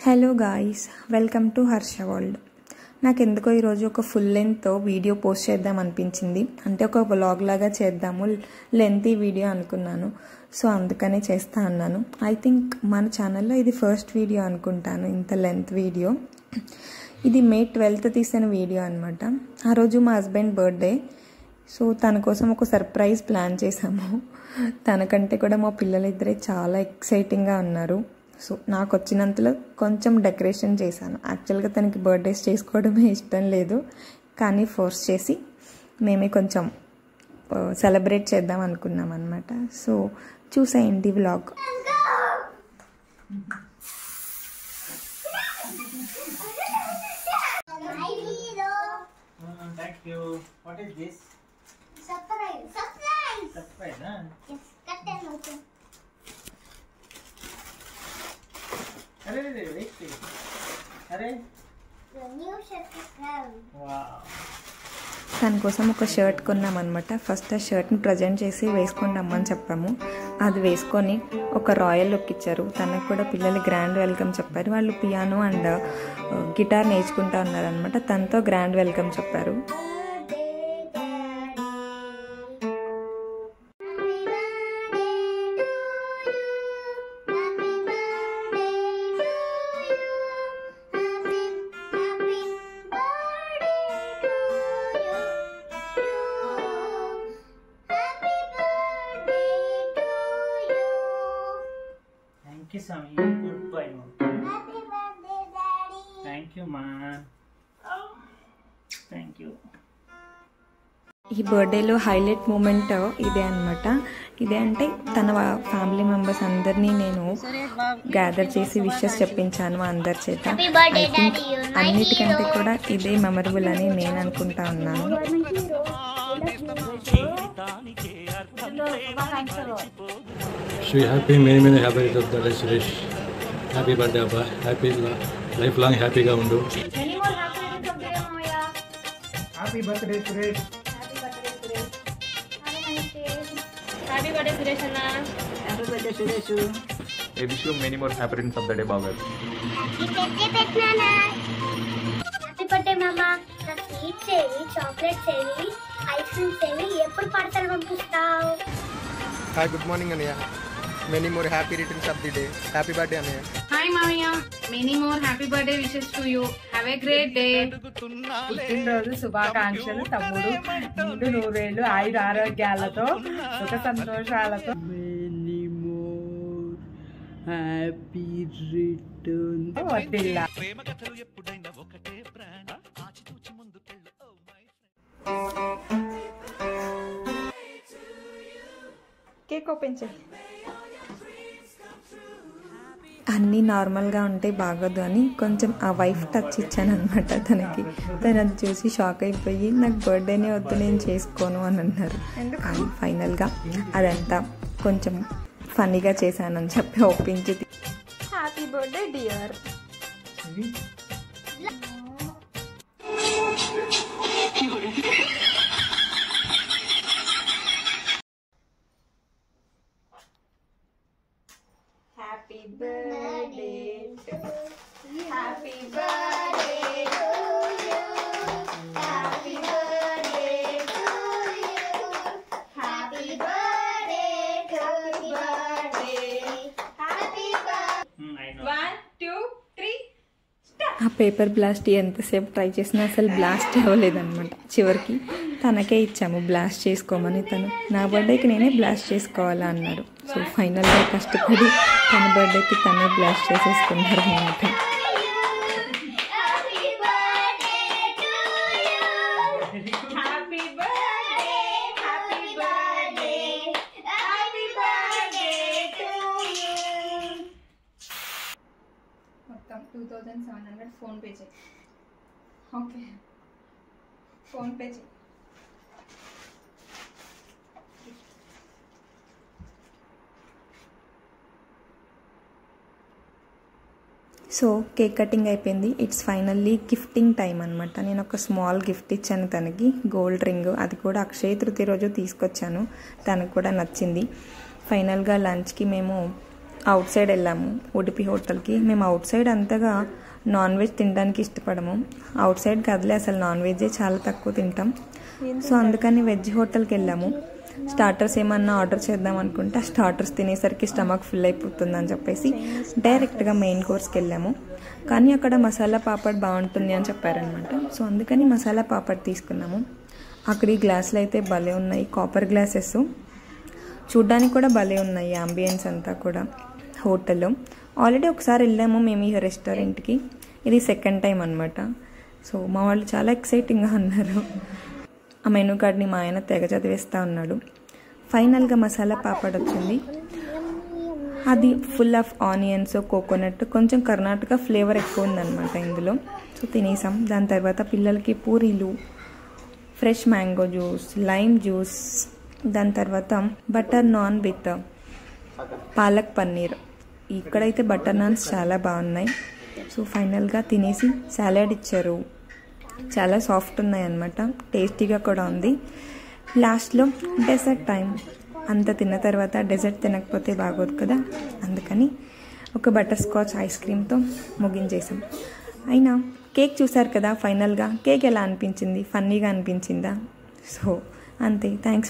Hello guys, welcome to Harsha world. నాకు ఎందుకో ఈరోజు ఒక ఫుల్ లెంత్ వీడియో పోస్ట్ చేద్దాం అనిపించింది. అంటే ఒక వ్లాగ్ లాగా చేద్దాము, లెంతీ వీడియో అనుకున్నాను. సో అందుకనే చేస్తా అన్నాను. ఐ థింక్ మన ఛానల్లో ఇది ఫస్ట్ వీడియో అనుకుంటాను, ఇంత లెంత్ వీడియో. ఇది మే 12th తీసిన వీడియో అనమాట. ఆ రోజు మా హస్బెండ్ బర్త్డే. సో తన కోసం ఒక సర్ప్రైజ్ ప్లాన్ చేశాము. తనకంటే కూడా మా పిల్లలిద్దరే చాలా ఎక్సైటింగ్గా ఉన్నారు. సో నాకు వచ్చినంతలో కొంచెం డెకరేషన్ చేశాను. యాక్చువల్గా తనకి బర్త్డేస్ చేసుకోవడమే ఇష్టం లేదు, కానీ ఫోర్స్ చేసి మేమే కొంచెం సెలబ్రేట్ చేద్దాం అనుకున్నాం అనమాట. సో చూసేయండి vlog. Thank you. What is this? Surprise! Surprise, huh? Yes, cut them open. Wait. Arey. The new shirt is brown. Wow. తన కోసం ఒక షర్ట్ కొన్నామన్నమాట. ఫస్ట్ ఆ షర్ట్ని ప్రజెంట్ చేసి వేసుకొని రమ్మని చెప్పాము. అది వేసుకొని ఒక రాయల్ లుక్ ఇచ్చారు. తనకు కూడా పిల్లలు గ్రాండ్ వెల్కమ్ చెప్పారు. వాళ్ళు పియానో అండ్ గిటార్ నేర్చుకుంటా ఉన్నారనమాట. తనతో గ్రాండ్ వెల్కమ్ చెప్పారు. Thank you, Sami. Good boy, Mom. Happy birthday, Daddy. Thank you, Ma. Thank you. ఈ బర్త్డేలో హైలైట్ మూమెంట్ ఇదే అనమాట. ఇదే అంటే తన ఫ్యామిలీ మెంబర్స్ అందరినీ నేను గ్యాదర్ చేసి విషెస్ చెప్పించాను అందరి చేత. ఐ థింక్ అన్నిటికంటే కూడా ఇదే మెమరబుల్ అని నేను అనుకుంటా ఉన్నాను. She happy, many happy of the Suresh. Happy birthday, Abba. Happy lifelong happy ga undu. Many more happy returns of the day, Maya. Happy birthday, Suresh. Happy birthday, Suresh. Have a nice day. Happy birthday, Suresh Anna. Happy birthday, Suresh. I wish you many more happy returns of the day, Babu. Happy birthday, Nana. Happy birthday, Mama. The sweets ఏవి, chocolates ఏవి, ice creams ఏవి, ఎప్పుడు parcel పంపిస్తావు? Hi, good morning, Anaya. Many more happy returns of the day. Happy birthday, Anaya. Hi, Mamiya. Many more happy birthday wishes to you. Have a great day. పుట్టినరోజు శుభాకాంక్షలు తమ్ముడు. నిండు నూరేళ్ళు ఆయుర ఆరోగ్యాలతో సుఖ సంతోషాలతో మెనీ మోర్ హ్యాపీ రిటర్న్ వదిల్లా. కేక్ ఓపెన్ చేయి. అన్నీ నార్మల్గా ఉంటే బాగోదు అని కొంచెం ఆ వైఫ్ టచ్ ఇచ్చాను అనమాట తనకి. తను అది చూసి షాక్ అయిపోయి నాకు బర్త్డేనే వద్దు, నేను చేసుకోను అని అన్నారు. కానీ ఫైనల్గా అదంతా కొంచెం ఫన్నీగా చేశానని చెప్పి ఒప్పించి happy birthday dear. Happy birthday to you. Happy birthday to you. Happy birthday to you. Happy birthday to Happy birthday. I know. 1, 2, 3. ఆ పేపర్ బ్లాస్ట్ ఎంతసేపు ట్రై చేసినా అసలు బ్లాస్ట్ అవ్వలేదన్నమాట. చివరికి తనకే ఇచ్చాము బ్లాస్ట్ చేసుకోమని. తను నా బర్త్డేకి నేనే బ్లాస్ట్ చేసుకోవాలా అన్నారు. సో ఫైనల్గా కష్టపడి తన బర్త్డేకి తనే బ్లాస్ట్ చేసేసుకున్నారు అన్నమాట. Happy birthday to you. Happy birthday. Happy birthday. Happy birthday to you. మొత్తం 2700 ఫోన్ పే చేయి. ఓకే, ఫోన్ పే చేయి. సో కేక్ కటింగ్ అయిపోయింది. ఇట్స్ ఫైనల్లీ గిఫ్టింగ్ టైం అనమాట. నేను ఒక స్మాల్ గిఫ్ట్ ఇచ్చాను తనకి, గోల్డ్ రింగ్. అది కూడా అక్షయ తృతీయ రోజు తీసుకొచ్చాను. తనకు కూడా నచ్చింది. ఫైనల్గా లంచ్కి మేము అవుట్ సైడ్ వెళ్ళాము ఉడిపి హోటల్కి. మేము అవుట్ సైడ్ అంతగా నాన్ వెజ్ తినడానికి ఇష్టపడము. అవుట్ సైడ్ కదలే అసలు నాన్ వెజ్జే చాలా తక్కువ తింటాం. సో అందుకని వెజ్ హోటల్కి వెళ్ళాము. స్టార్టర్స్ ఏమన్నా ఆర్డర్ చేద్దాం అనుకుంటే ఆ స్టార్టర్స్ తినేసరికి స్టమక్ ఫుల్ అయిపోతుందని చెప్పేసి డైరెక్ట్గా మెయిన్ కోర్స్కి వెళ్ళాము. కానీ అక్కడ మసాలా పాపడ్ బాగుంటుంది అని చెప్పారనమాట. సో అందుకని మసాలా పాపడ్ తీసుకున్నాము. అక్కడ ఈ గ్లాసులు అయితే భలే ఉన్నాయి, కాపర్ గ్లాసెస్. చూడ్డానికి కూడా భలే ఉన్నాయి. అంబియన్స్ అంతా కూడా హోటల్లో. ఆల్రెడీ ఒకసారి వెళ్ళాము మేము ఈ రెస్టారెంట్కి, ఇది సెకండ్ టైం అనమాట. సో మా వాళ్ళు చాలా ఎక్సైటింగ్గా ఉన్నారు. ఆ మెనూ కార్డ్ని మా ఆయన తెగ చదివేస్తూ ఉన్నాడు. ఫైనల్గా మసాలా పాపడ్ వచ్చింది. అది ఫుల్ ఆఫ్ ఆనియన్స్, కోకోనట్, కొంచెం కర్ణాటక ఫ్లేవర్ ఎక్కువ ఉందన్నమాట ఇందులో. సో తినేసాం. దాని తర్వాత పిల్లలకి పూరీలు, fresh mango juice, lime juice, దాని తర్వాత butter non with palak paneer. ఇక్కడైతే బటర్ నాన్స్ చాలా బాగున్నాయి. సో ఫైనల్గా తినేసి సాలడ్ ఇచ్చారు. చాలా సాఫ్ట్ ఉన్నాయి అన్నమాట, టేస్టీగా కూడా ఉంది. లాస్ట్లో డెజర్ట్ టైం. అంత తిన్న తర్వాత డెజర్ట్ తినకపోతే బాగోదు కదా, అందుకని ఒక బటర్ స్కాచ్ ఐస్ క్రీమ్తో ముగించేసాం. అయినా కేక్ చూసారు కదా, ఫైనల్గా కేక్ ఎలా అనిపించింది? ఫన్నీగా అనిపించిందా? సో అంతే. థ్యాంక్స్.